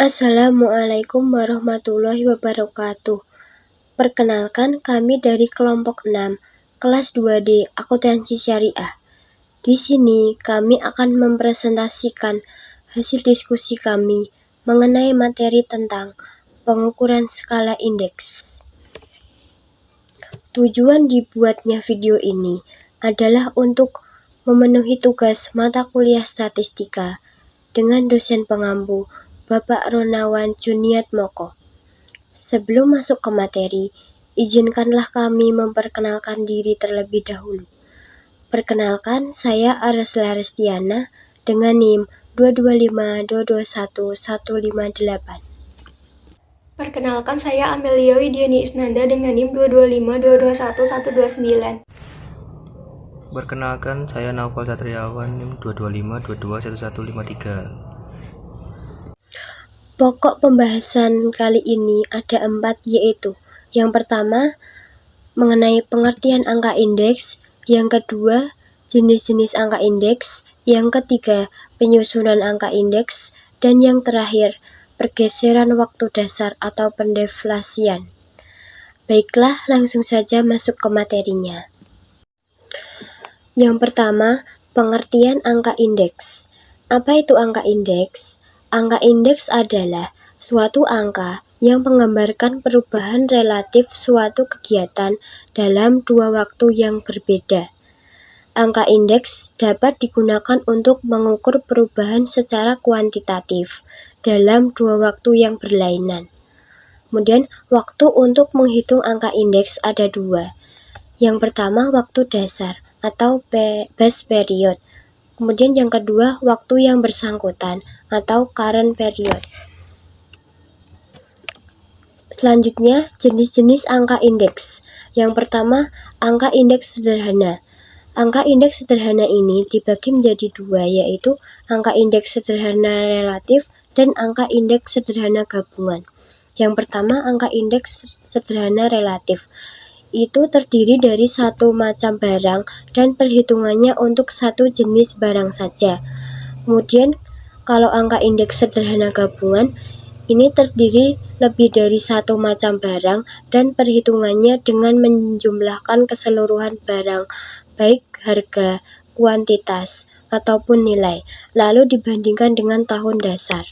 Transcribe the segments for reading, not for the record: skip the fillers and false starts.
Assalamualaikum warahmatullahi wabarakatuh. Perkenalkan, kami dari kelompok 6, kelas 2D, Akuntansi Syariah. Di sini kami akan mempresentasikan hasil diskusi kami mengenai materi tentang pengukuran skala indeks. Tujuan dibuatnya video ini adalah untuk memenuhi tugas mata kuliah statistika dengan dosen pengampu Bapak Ronawan Juniat Moko. Sebelum masuk ke materi, izinkanlah kami memperkenalkan diri terlebih dahulu. Perkenalkan, saya Arsla Restiana dengan NIM 225221158. Perkenalkan, saya Amelia Widiani Isnanda dengan NIM 225221129. Perkenalkan, saya Naufal Satriawan NIM 225221153. Pokok pembahasan kali ini ada 4, yaitu yang pertama, mengenai pengertian angka indeks, yang kedua, jenis-jenis angka indeks, yang ketiga, penyusunan angka indeks, dan yang terakhir, pergeseran waktu dasar atau pendeflasian. Baiklah, langsung saja masuk ke materinya. Yang pertama, pengertian angka indeks. Apa itu angka indeks? Angka indeks adalah suatu angka yang menggambarkan perubahan relatif suatu kegiatan dalam dua waktu yang berbeda. Angka indeks dapat digunakan untuk mengukur perubahan secara kuantitatif dalam dua waktu yang berlainan. Kemudian, waktu untuk menghitung angka indeks ada 2. Yang pertama, waktu dasar atau base period. Kemudian yang kedua, waktu yang bersangkutan atau current period. Selanjutnya, jenis-jenis angka indeks. Yang pertama, angka indeks sederhana. Angka indeks sederhana ini dibagi menjadi 2, yaitu angka indeks sederhana relatif dan angka indeks sederhana gabungan. Yang pertama, angka indeks sederhana relatif. Itu terdiri dari satu macam barang dan perhitungannya untuk satu jenis barang saja. Kemudian, kalau angka indeks sederhana gabungan, ini terdiri lebih dari satu macam barang dan perhitungannya dengan menjumlahkan keseluruhan barang, baik harga, kuantitas, ataupun nilai, lalu dibandingkan dengan tahun dasar.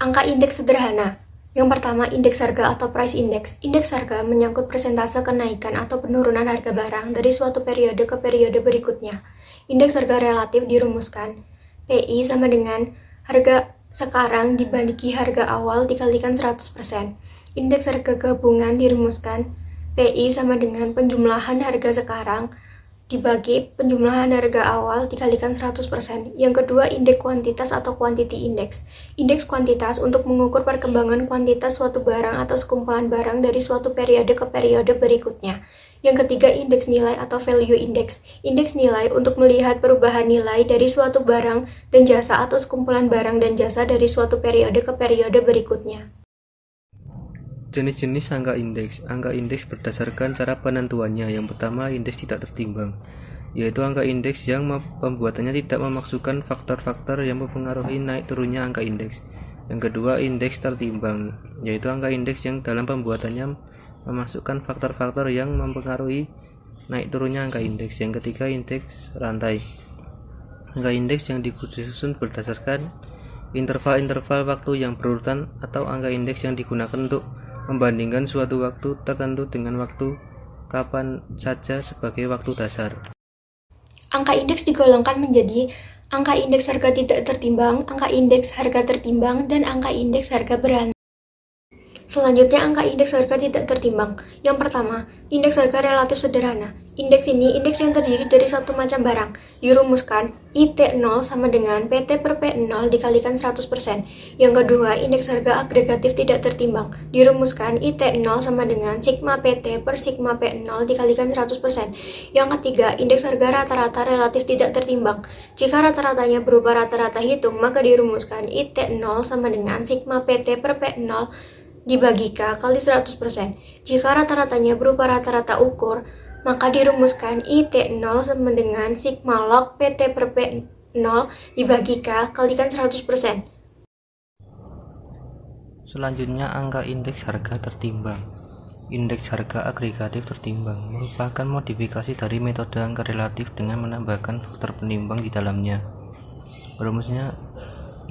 Angka indeks sederhana. Yang pertama, indeks harga atau price index. Indeks harga menyangkut persentase kenaikan atau penurunan harga barang dari suatu periode ke periode berikutnya. Indeks harga relatif dirumuskan. PI sama dengan harga sekarang dibagi harga awal dikalikan 100%. Indeks harga gabungan dirumuskan. PI sama dengan penjumlahan harga sekarang dibagi penjumlahan harga awal dikalikan 100%. Yang kedua, indeks kuantitas atau quantity index. Indeks kuantitas untuk mengukur perkembangan kuantitas suatu barang atau sekumpulan barang dari suatu periode ke periode berikutnya. Yang ketiga, indeks nilai atau value index. Indeks nilai untuk melihat perubahan nilai dari suatu barang dan jasa atau sekumpulan barang dan jasa dari suatu periode ke periode berikutnya. Jenis-jenis angka indeks. Angka indeks berdasarkan cara penentuannya. Yang pertama, indeks tidak tertimbang, yaitu angka indeks yang pembuatannya tidak memasukkan faktor-faktor yang mempengaruhi naik turunnya angka indeks. Yang kedua, indeks tertimbang, yaitu angka indeks yang dalam pembuatannya memasukkan faktor-faktor yang mempengaruhi naik turunnya angka indeks. Yang ketiga, indeks rantai. Angka indeks yang disusun berdasarkan interval-interval waktu yang berurutan atau angka indeks yang digunakan untuk membandingkan suatu waktu tertentu dengan waktu kapan saja sebagai waktu dasar. Angka indeks digolongkan menjadi angka indeks harga tidak tertimbang, angka indeks harga tertimbang, dan angka indeks harga berantai. Selanjutnya, angka indeks harga tidak tertimbang. Yang pertama, indeks harga relatif sederhana. Indeks ini indeks yang terdiri dari satu macam barang. Dirumuskan, IT0 sama dengan PT per P0 dikalikan 100%. Yang kedua, indeks harga agregatif tidak tertimbang. Dirumuskan, IT0 sama dengan sigma PT per sigma P0 dikalikan 100%. Yang ketiga, indeks harga rata-rata relatif tidak tertimbang. Jika rata-ratanya berupa rata-rata hitung, maka dirumuskan IT0 sama dengan sigma PT per P0 dibagi K kali 100%. Jika rata-ratanya berupa rata-rata ukur, maka dirumuskan IT0 sama dengan sigma log PT per P0 dibagi K kalikan 100%. Selanjutnya, angka indeks harga tertimbang. Indeks harga agregatif tertimbang merupakan modifikasi dari metode angka relatif dengan menambahkan faktor penimbang di dalamnya. Rumusnya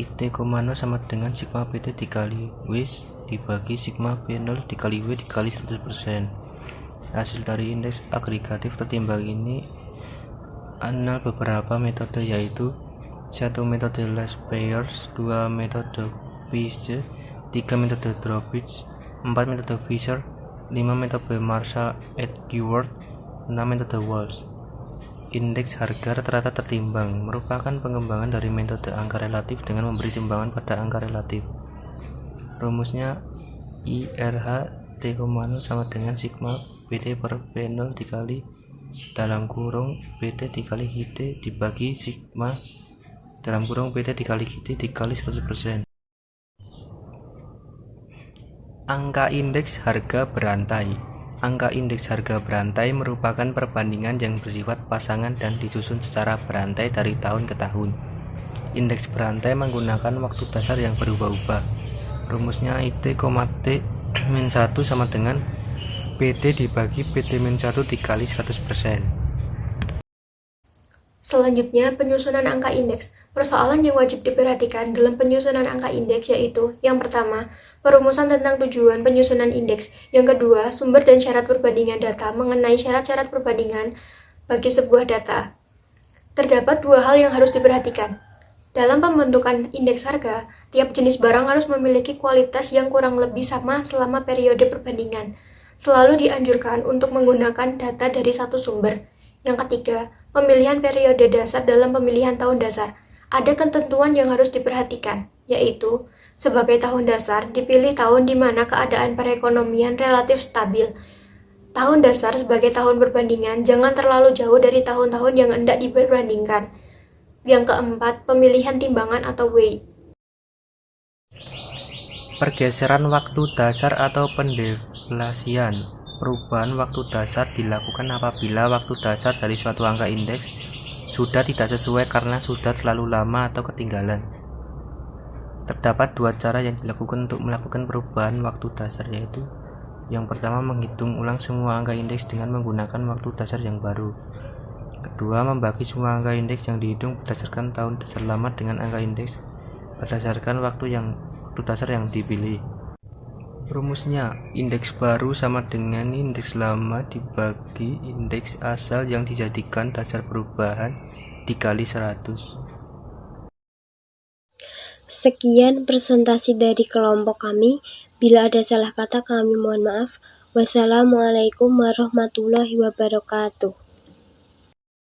IT, sama dengan sigma PT dikali W dibagi sigma P0 dikali W dikali 100%. Hasil dari indeks agregatif tertimbang ini anal beberapa metode, yaitu 1 metode Lesch-Payers, 2 metode Peirce, 3 metode Drawbridge, 4 metode Fisher, 5 metode Marshall et Gewirth, 6 metode Walsh. Indeks harga rata-rata tertimbang merupakan pengembangan dari metode angka relatif dengan memberi timbangan pada angka relatif. Rumusnya IRH T, sama dengan sigma PT per P0 dikali dalam kurung PT dikali HT dibagi sigma dalam kurung PT dikali HT dikali 100%. Angka indeks harga berantai. Angka indeks harga berantai merupakan perbandingan yang bersifat pasangan dan disusun secara berantai dari tahun ke tahun. Indeks berantai menggunakan waktu dasar yang berubah-ubah. Rumusnya IT, T-1 sama dengan PT dibagi PT-1 dikali 100%. Selanjutnya, penyusunan angka indeks. Persoalan yang wajib diperhatikan dalam penyusunan angka indeks yaitu: yang pertama, perumusan tentang tujuan penyusunan indeks. Yang kedua, sumber dan syarat perbandingan data mengenai syarat-syarat perbandingan bagi sebuah data. Terdapat dua hal yang harus diperhatikan. Dalam pembentukan indeks harga, tiap jenis barang harus memiliki kualitas yang kurang lebih sama selama periode perbandingan. Selalu dianjurkan untuk menggunakan data dari satu sumber. Yang ketiga, pemilihan periode dasar dalam pemilihan tahun dasar. Ada ketentuan yang harus diperhatikan, yaitu sebagai tahun dasar dipilih tahun di mana keadaan perekonomian relatif stabil. Tahun dasar sebagai tahun perbandingan jangan terlalu jauh dari tahun-tahun yang hendak diperbandingkan. Yang keempat, pemilihan timbangan atau weight. Pergeseran waktu dasar atau pendeflasian. Perubahan waktu dasar dilakukan apabila waktu dasar dari suatu angka indeks sudah tidak sesuai karena sudah terlalu lama atau ketinggalan. Terdapat dua cara yang dilakukan untuk melakukan perubahan waktu dasar, yaitu yang pertama, menghitung ulang semua angka indeks dengan menggunakan waktu dasar yang baru. Kedua, membagi semua angka indeks yang dihitung berdasarkan tahun dasar lama dengan angka indeks berdasarkan waktu dasar yang dipilih. Rumusnya, indeks baru sama dengan indeks lama dibagi indeks asal yang dijadikan dasar perubahan dikali 100. Sekian presentasi dari kelompok kami. Bila ada salah kata kami mohon maaf. Wassalamualaikum warahmatullahi wabarakatuh.